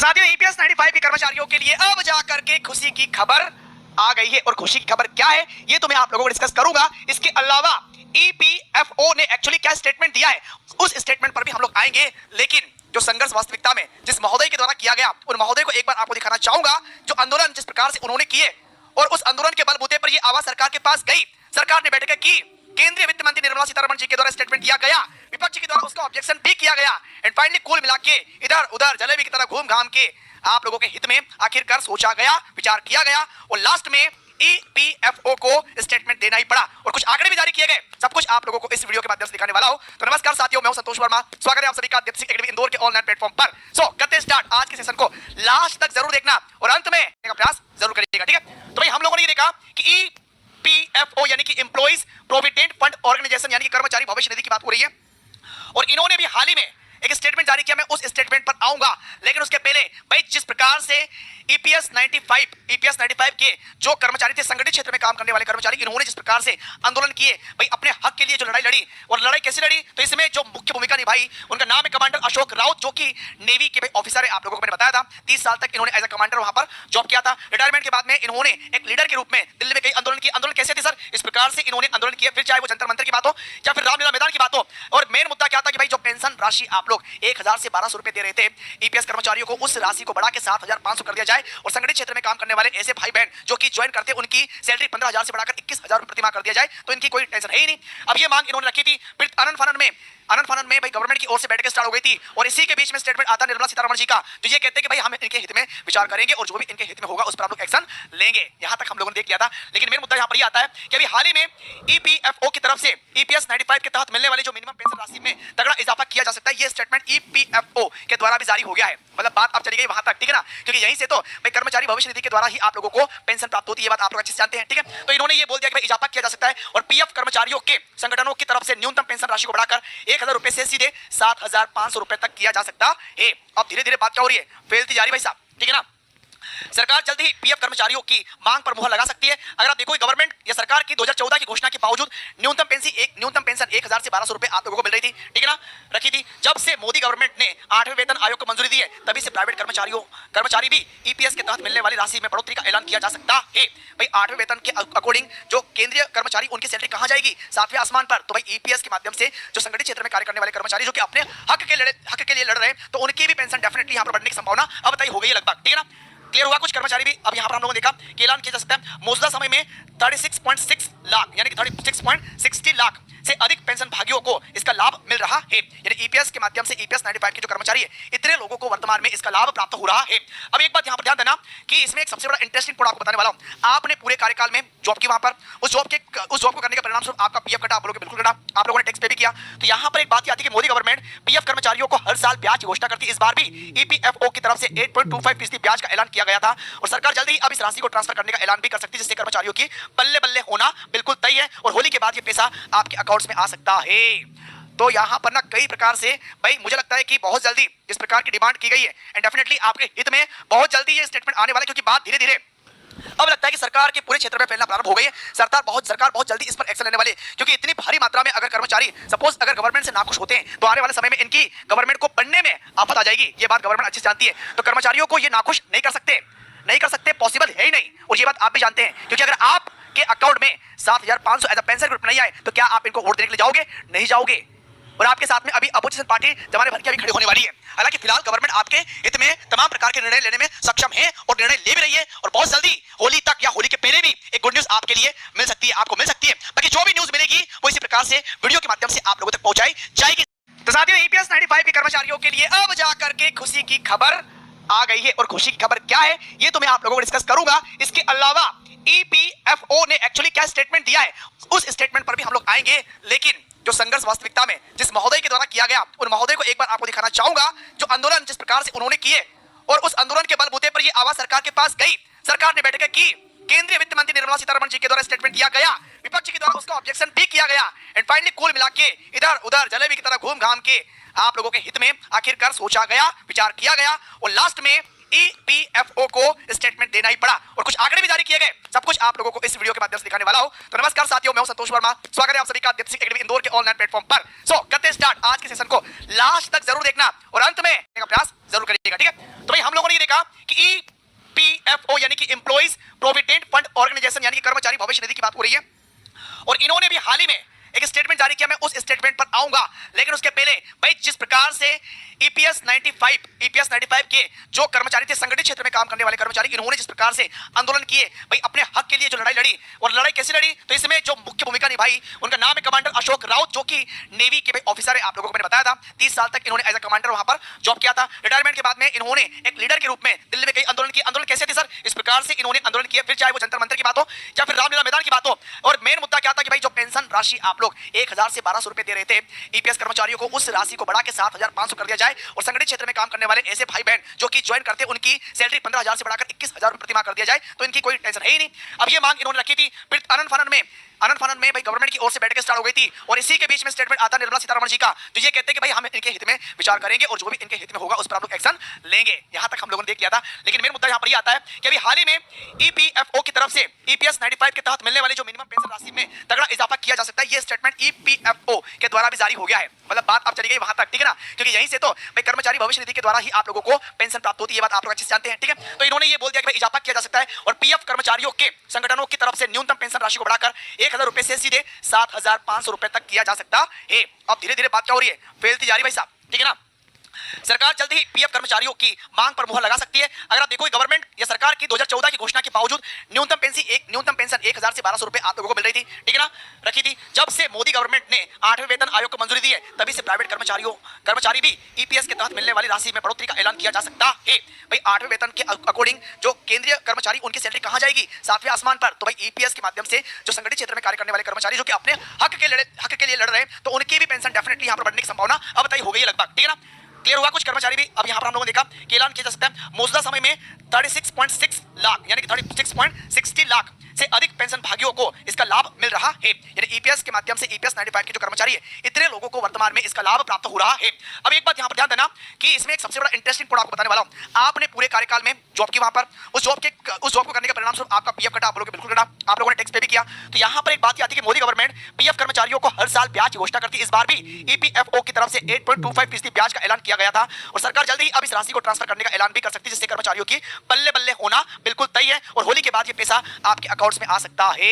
साथियों ईपीएस 95 के कर्मचारियों के लिए अब जाकर के खुशी की खबर आ गई है। और खुशी की खबर क्या है ये तो मैं आप लोगों को डिस्कस करूंगा। इसके अलावा ईपीएफओ ने एक्चुअली क्या स्टेटमेंट दिया है उस स्टेटमेंट पर भी हम लोग आएंगे। लेकिन जो संघर्ष वास्तविकता में जिस महोदय के द्वारा किया गया उन महोदय को एक बार आपको दिखाना चाहूंगा। जो आंदोलन जिस प्रकार से उन्होंने किए और उस आंदोलन के बलबूते पर यह आवाज सरकार के पास गई, सरकार ने बैठकें की, केंद्रीय वित्त मंत्री निर्मला सीतारमण जी के द्वारा स्टेटमेंट दिया गया, विपक्ष के द्वारा उसका ऑब्जेक्शन भी किया गया एंड फाइनली कुल मिला के इधर उधर जलेबी की तरह घूम घाम के आप लोगों के हित में आखिरकार सोचा गया, विचार किया गया और लास्ट में ईपीएफओ को स्टेटमेंट देना ही पड़ा और कुछ आंकड़े भी जारी किए गए। सब कुछ आप लोगों को इस वीडियो के माध्यम से दिखाने वाला हूं। तो नमस्कार साथियों, मैं हूं संतोष वर्मा। स्वागत है आप सभी का दीप्ति एकेडमी इंदौर के ऑनलाइन प्लेटफॉर्म पर। सो करते स्टार्ट आज के सेशन को। लास्ट तक जरूर देखना और अंत में का प्रयास जरूर करिएगा, ठीक है। तो भाई हम लोगों ने ये देखा कि ईपीएफओ यानी कि एम्प्लॉइज प्रोविडेंट फंड ऑर्गेनाइजेशन यानी कि कर्मचारी भविष्य निधि की बात हो रही है और इन्होंने भी हाल ही में एक स्टेटमेंट जारी किया। मैं उस स्टेटमेंट पर आऊंगा, लेकिन उसके पहले भाई जिस प्रकार से ईपीएस 95 के जो कर्मचारी थे, संगठित क्षेत्र में काम करने वाले कर्मचारी, इन्होंने जिस प्रकार से आंदोलन किए भाई अपने हक के लिए जो लड़ाई लड़ी और लड़ाई कैसे लड़ी, तो इसमें जो मुख्य भूमिका निभाई उनका नाम है कमांडर अशोक राउत, जो कि नेवी के ऑफिसर है। आप लोगों को मैंने बताया था 30 साल तक इन्होंने एज अ कमांडर वहां पर जॉब किया था। रिटायरमेंट के बाद में इन्होंने एक लीडर के रूप में दिल्ली में कई आंदोलन किए। आंदोलन कैसे थे सर? इस प्रकार से इन्होंने आंदोलन किया, फिर चाहे वो जंतर मंतर की बात हो या फिर रामलीला मैदान की बात हो। और मेन मुद्दा क्या था कि भाई जो पेंशन राशि आप लोग 1000 से 1200 रुपए दे रहे थे ईपीएस कर्मचारियों को, उस राशि को बढ़ा के 7500 कर दिया जाए और संगठित क्षेत्र में काम करने वाले ऐसे भाई बहन जो कि ज्वाइन करते हैं उनकी सैलरी 15000 से बढ़ाकर 21000 रुपए प्रति माह कर दिया जाए, तो इनकी कोई टेंशन है ही नहीं। अब ये मांग इन्होंने रखी थी, फिर आनंद फानन में भाई गवर्नमेंट की ओर से बैठकें स्टार्ट हो गई थी और इसी के बीच में स्टेटमेंट आता निर्मला सीतारमण जी का, जो ये कहते हैं कि भाई हम इनके हित में विचार करेंगे और जो भी इनके हित में होगा उस पर हम लोग एक्शन लेंगे। यहां तक हम लोगों ने देख लिया था। लेकिन मेन मुद्दा यहां पर ये आता है कि अभी हाल ही में ईपीएफओ की तरफ से ईपीएस 95 के तहत मिलने वाले जो मिनिमम पेंशन राशि में तगड़ा इजाफा किया जा सकता है, ये स्टेटमेंट ईपीएफओ के द्वारा भी जारी हो गया है। मतलब बात अब चली गई वहां तक, ठीक है ना, क्योंकि यहीं से तो भाई कर्मचारी भविष्य निधि के द्वारा ही आप लोगों को पेंशन प्राप्त होती है, ये बात आप लोग अच्छे से जानते हैं, ठीक है। तो इन्होंने ये बोल दिया कि भाई इजाफा किया जा सकता है और पीएफ कर्मचारियों के संगठनों की तरफ से न्यूनतम पेंशन राशि को बढ़ाकर 1000 रुपए से सीधे 7500 रुपए तक किया जा सकता है। अब धीरे धीरे बात क्या हो रही है, फैलती जा रही भाई साहब, ठीक है ना। सरकार जल्द ही पीएफ कर्मचारियों की मांग पर मुहर लगा सकती है। अगर आप देखो गवर्नमेंट या सरकार की 2014 की घोषणा के बावजूद न्यूनतम पेंशन 1000 से 1200 रुपए आप लोगों को मिल रही थी, ठीक है ना, रखी थी। जब से मोदी गवर्नमेंट ने 8वें वेतन आयोग को मंजूरी दी है, तभी से प्राइवेट कर्मचारी भी ईपीएस के तहत मिलने वाली राशि में बढ़ोतरी का ऐलान किया जा सकता है। भाई 8वें वेतन के अकॉर्डिंग जो केंद्रीय कर्मचारी उनकी सैलरी कहां जाएगी? 7वें आसमान पर। तो भाई ईपीएस के माध्यम से जो संगठित क्षेत्र में कार्य करने वाले कर्मचारी जो कि अपने हक के लिए लड़ रहे हैं, तो उनकी भी पेंशन डेफिनेटली यहां पर बढ़ने की संभावना अब तय हो गई है लगभग, ठीक है ना। क्लियर हुआ? कुछ कर्मचारी भी अब यहां पर हम लोगों ने देखा कि ऐलान किया जा सकता है। मौजूदा समय में 36.6 लाख यानी कि 36.60 लाख से अधिक पेंशन भागियों को इसका लाभ मिल रहा है। यानी ईपीएस के माध्यम से ईपीएस 95 के जो कर्मचारी है, इतने लोगों को वर्तमान में इसका लाभ प्राप्त हो रहा है। अब एक बात यहां पर ध्यान देना कि इसमें एक सबसे बड़ा इंटरेस्टिंग पॉइंट आपको बताने वाला हूं। आपने पूरे कार्यकाल में जॉब की, वहां पर उस जॉब को करने का परिणाम स्वरूप आपका पीएफ कटा, आप लोगों के बिल्कुल कटा, आप लोगों ने टैक्स पे भी किया। तो यहां पर एक बात आती है कि मोदी गवर्नमेंट पीएफ कर्मचारियों को हर साल ब्याज की घोषणा करती है। इस बार भी ईपीएफओ की तरफ से 8.25% ब्याज का ऐलान किया गया था और सरकार जल्द ही अब इस राशि को ट्रांसफर करने का ऐलान भी कर सकती है, जिससे कर्मचारियों की बल्ले बल्ले होना बिल्कुल तय है और होली के बाद ये पैसा आपके अकाउंट्स में आ सकता है। तो यहां पर ना कई प्रकार से भाई मुझे लगता है कि बहुत जल्दी इस प्रकार की डिमांड की गई है एंड डेफिनेटली आपके हित में बहुत जल्दी ये स्टेटमेंट आने वाला है, क्योंकि बात धीरे धीरे अब लगता है कि सरकार के पूरे क्षेत्र में फैलना प्रारंभ हो गई है। सरकार बहुत जल्दी इस पर एक्शन लेने वाली है, क्योंकि इतनी भारी मात्रा में अगर कर्मचारी सपोज अगर गवर्नमेंट से नाखुश होते हैं तो आने वाले समय में इनकी गवर्नमेंट को बनने में आफत आ जाएगी। ये बात गवर्नमेंट अच्छे से जानती है। तो कर्मचारियों को ये नाखुश नहीं कर सकते, पॉसिबल है ही नहीं। और ये बात आप भी जानते हैं, क्योंकि अगर आप के अकाउंट में 7500 एज अ पेंशन ग्रुप नहीं आए तो क्या आप इनको वोट देने के लिए जाओगे? नहीं जाओगे। और आपके साथ में अभी अपोजिशन पार्टी जमाने भर की अभी खड़ी होने वाली है। हालांकि फिलहाल गवर्नमेंट आपके हित में तमाम प्रकार के निर्णय लेने में सक्षम है और निर्णय ले भी रही है और बहुत जल्दी होली तक या होली के पहले भी एक गुड न्यूज आपके लिए मिल सकती है, आपको मिल सकती है। बाकी जो भी न्यूज मिलेगी वो इसी प्रकार से वीडियो के माध्यम से आप लोगों तक पहुंचाई जाएगी। तो साथियों ईपीएस 95 के कर्मचारियों के लिए अब जाकर के खुशी की खबर आ गई है और खुशी की खबर क्या है ये तो मैं आप लोगों को डिस्कस करूंगा। इसके अलावा ईपीएफओ ने एक्चुअली क्या स्टेटमेंट दिया है उस स्टेटमेंट पर भी हम लोग आएंगे। लेकिन जो संघर्ष वास्तविकता में जिस महोदय के द्वारा किया गया उन महोदय को एक बार आपको दिखाना चाहूंगा। जो आंदोलन जिस प्रकार से उन्होंने किए और उस आंदोलन के बलबूते पर यह आवाज सरकार के पास गई, सरकार ने बैठकें की, केंद्रीय वित्त मंत्री निर्मला सीतारमण जी के द्वारा स्टेटमेंट दिया गया, विपक्ष के द्वारा उसका ऑब्जेक्शन भी किया गया एंड फाइनली कुल मिला के इधर उधर जलेबी की तरह घूम घाम के आप लोगों के हित में आखिरकार सोचा गया, विचार किया गया और लास्ट में ईपीएफओ को स्टेटमेंट देना ही पड़ा और कुछ आंकड़े भी जारी किए गए। सब कुछ आप लोगों को इस वीडियो के माध्यम से दिखाने वाला हूं। तो नमस्कार साथियों, मैं हूं संतोष वर्मा। स्वागत है आप सभी का दीप्ति एकेडमी इंदौर के ऑनलाइन प्लेटफॉर्म पर। सो करते स्टार्ट आज के सेशन को। लास्ट तक जरूर देखना और अंत में का प्रयास जरूर करिएगा, ठीक है। तो भाई हम लोगों ने ये कहा कि ईपीएफओ यानी कि एम्प्लॉइज प्रोविडेंट फंड ऑर्गेनाइजेशन यानी कि कर्मचारी भविष्य निधि की बात हो रही है, और इन्होंने भी हाल ही में एक स्टेटमेंट जारी किया। मैं उस स्टेटमेंट पर आऊंगा, लेकिन उसके पहले भाई जिस प्रकार से ईपीएस 95 के जो कर्मचारी थे, संगठित क्षेत्र में काम करने वाले कर्मचारी, इन्होंने जिस प्रकार से आंदोलन किए भाई अपने हक के लिए जो लड़ाई लड़ी, और लड़ाई कैसे लड़ी, तो इसमें जो मुख्य भूमिका निभाई उनका नाम है कमांडर अशोक राउत, जो कि नेवी के ऑफिसर है। आप लोगों को मैंने बताया था 30 साल तक इन्होंने एज ए कमांडर वहां पर जॉब किया था। रिटायरमेंट के बाद में इन्होंने एक लीडर के रूप में दिल्ली में कई आंदोलन किए। आंदोलन कैसे थे सर, इस प्रकार से इन्होंने आंदोलन किया, फिर चाहे वो जंतर मंतर की बात हो या फिर रामलीला मैदान की बात हो। और मेन मुद्दा क्या था कि भाई जो पेंशन राशि आप लोग 1000 से 1200 रुपए दे रहे थे ईपीएस कर्मचारियों को, उस राशि को बढ़ा के 7500 कर दिया जाए, और संगठित क्षेत्र में काम करने वाले ऐसे भाई बहन जो कि ज्वाइन करते उनकी सैलरी 15000 से बढ़ाकर 21000 रुपए प्रतिमाह कर दिया जाए, तो इनकी कोई टेंशन है ही नहीं। अब ये मांग इन्होंने रखी थी, फिर आनंद फानन में भाई गवर्नमेंट की ओर से बैठकें स्टार्ट हो गई थी, और इसी के बीच में स्टेटमेंट आता निर्मला सीतारमण जी का, जो ये कहते हैं कि भाई हम इनके हित में विचार करेंगे और जो भी इनके हित में होगा उस पर हम लोग एक्शन लेंगे। यहां तक हम लोगों ने देख लिया था, लेकिन मेन मुद्दा यहां पर ये आता है कि अभी हाल ही में ईपीएफओ की तरफ से ईपीएस 95 के तहत मिलने वाले जो मिनिमम पेंशन राशि में तगड़ा इजाफा किया जा सकता है, ये स्टेटमेंट ईपीएफओ के द्वारा भी जारी हो गया है। मतलब बात अब चली गई वहां तक, ठीक है ना, क्योंकि यहीं से तो भाई कर्मचारी भविष्य निधि के द्वारा ही आप लोगों को पेंशन प्राप्त होती है, बात आप लोग अच्छे से जानते हैं, ठीक है। तो इन्होंने ये बोल दिया कि भाई इजाफा किया जा सकता है, और पीएफ कर्मचारियों के संगठनों की तरफ से न्यूनतम पेंशन राशि को बढ़ाकर 1000 रुपए से सीधे 7500 रुपए तक किया जा सकता है। अब धीरे धीरे बात क्या हो रही है, फैलती जा रही भाई साहब, ठीक है ना। सरकार जल्द ही पीएफ कर्मचारियों की मांग पर मुहर लगा सकती है। अगर आप देखो गवर्नमेंट या सरकार की 2014 की घोषणा के बावजूद न्यूनतम पेंशन 1000 से 1200 रुपए आप लोगों को मिल रही थी, ठीक है ना, रखी थी। जब से मोदी गवर्नमेंट ने 8वें वेतन आयोग को मंजूरी दी है, तभी से प्राइवेट कर्मचारी भी ईपीएस के तहत मिलने वाली राशि में बढ़ोतरी का ऐलान किया जा सकता है। भाई 8वें वेतन के अकॉर्डिंग जो केंद्रीय कर्मचारी, उनकी सैलरी कहां जाएगी, 7वें आसमान पर। तो भाई ईपीएस के माध्यम से जो संगठित क्षेत्र में कार्य करने वाले कर्मचारी जो कि अपने हक के लिए लड़ रहे हैं, तो उनकी भी पेंशन डेफिनेटली यहां पर बढ़ने की संभावना अब तय हो गई है लगभग, ठीक है ना। क्लियर हुआ। कुछ कर्मचारी भी अब यहां पर हम लोगों ने देखा कि ऐलान किया जा सकता है। मौजूदा समय में 36.6 लाख यानी कि 36.60 लाख से अधिक पेंशन भागियों को इसका लाभ मिल रहा है। यानी ईपीएस के माध्यम से ईपीएस 95 के जो कर्मचारी है, इतने लोगों को वर्तमान में इसका लाभ प्राप्त हो रहा है। अब एक बात यहां पर ध्यान देना कि इसमें एक सबसे बड़ा इंटरेस्टिंग पॉइंट आपको बताने वाला हूं। आपने पूरे कार्यकाल में जॉब की, वहां पर उस जॉब को करने के परिणाम स्वरूप आपका पीएफ कटा, आप लोगों के बिल्कुल कटा, आप लोगों ने टैक्स पे भी किया। तो यहां पर एक बात आती है कि मोदी गवर्नमेंट पीएफ कर्मचारियों को हर साल ब्याज की घोषणा करती है। इस बार भी ईपीएफओ की तरफ से 8.25% ब्याज का ऐलान किया गया था, और सरकार जल्द ही अब इस राशि को ट्रांसफर करने का ऐलान भी कर सकती है, जिससे कर्मचारियों की बल्ले बल्ले होना बिल्कुल तय है, और होली के बाद ये पैसा आपके अकाउंट्स में आ सकता है।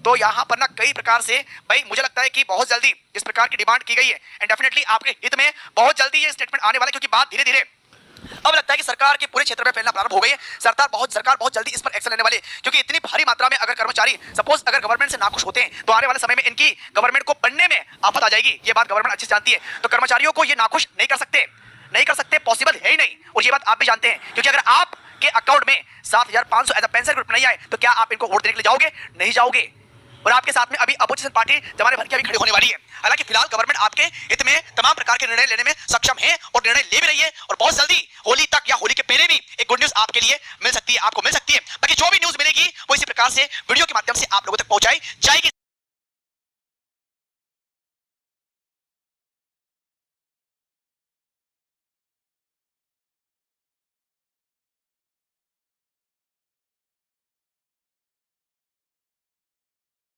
तो यहां पर ना कई प्रकार से भाई मुझे लगता है कि बहुत जल्दी इस प्रकार की डिमांड की गई है, एंड डेफिनेटली आपके हित में बहुत जल्दी ये स्टेटमेंट आने वाला है, क्योंकि बात धीरे धीरे अब लगता है कि सरकार के पूरे क्षेत्र में फैलना प्रारंभ हो गई है। सरकार बहुत जल्दी इस पर एक्शन लेने वाली है, क्योंकि इतनी भारी मात्रा में अगर कर्मचारी सपोज अगर गवर्नमेंट से नाखुश होते हैं, तो आने वाले समय में इनकी गवर्नमेंट को बनने में आफत आ जाएगी। ये बात गवर्नमेंट अच्छे से जानती है। तो कर्मचारियों को ये नाखुश नहीं कर सकते, पॉसिबल है ही नहीं, और ये बात आप भी जानते हैं, क्योंकि अगर आपके अकाउंट में 7500 एज अ पेंशन ग्रुप नहीं आए, तो क्या आप इनको वोट देने के लिए जाओगे? नहीं जाओगे। और आपके साथ में अभी अपोजिशन पार्टी जमाने भर की अभी खड़ी होने वाली है। हालांकि फिलहाल गवर्नमेंट आपके हित में तमाम प्रकार के निर्णय लेने में सक्षम है, और निर्णय ले भी रही है, और बहुत जल्दी होली तक या होली के पहले भी एक गुड न्यूज आपके लिए मिल सकती है, आपको मिल सकती है। बाकी जो भी न्यूज मिलेगी वो इसी प्रकार से वीडियो के माध्यम से आप लोगों तक पहुंचाई जाएगी।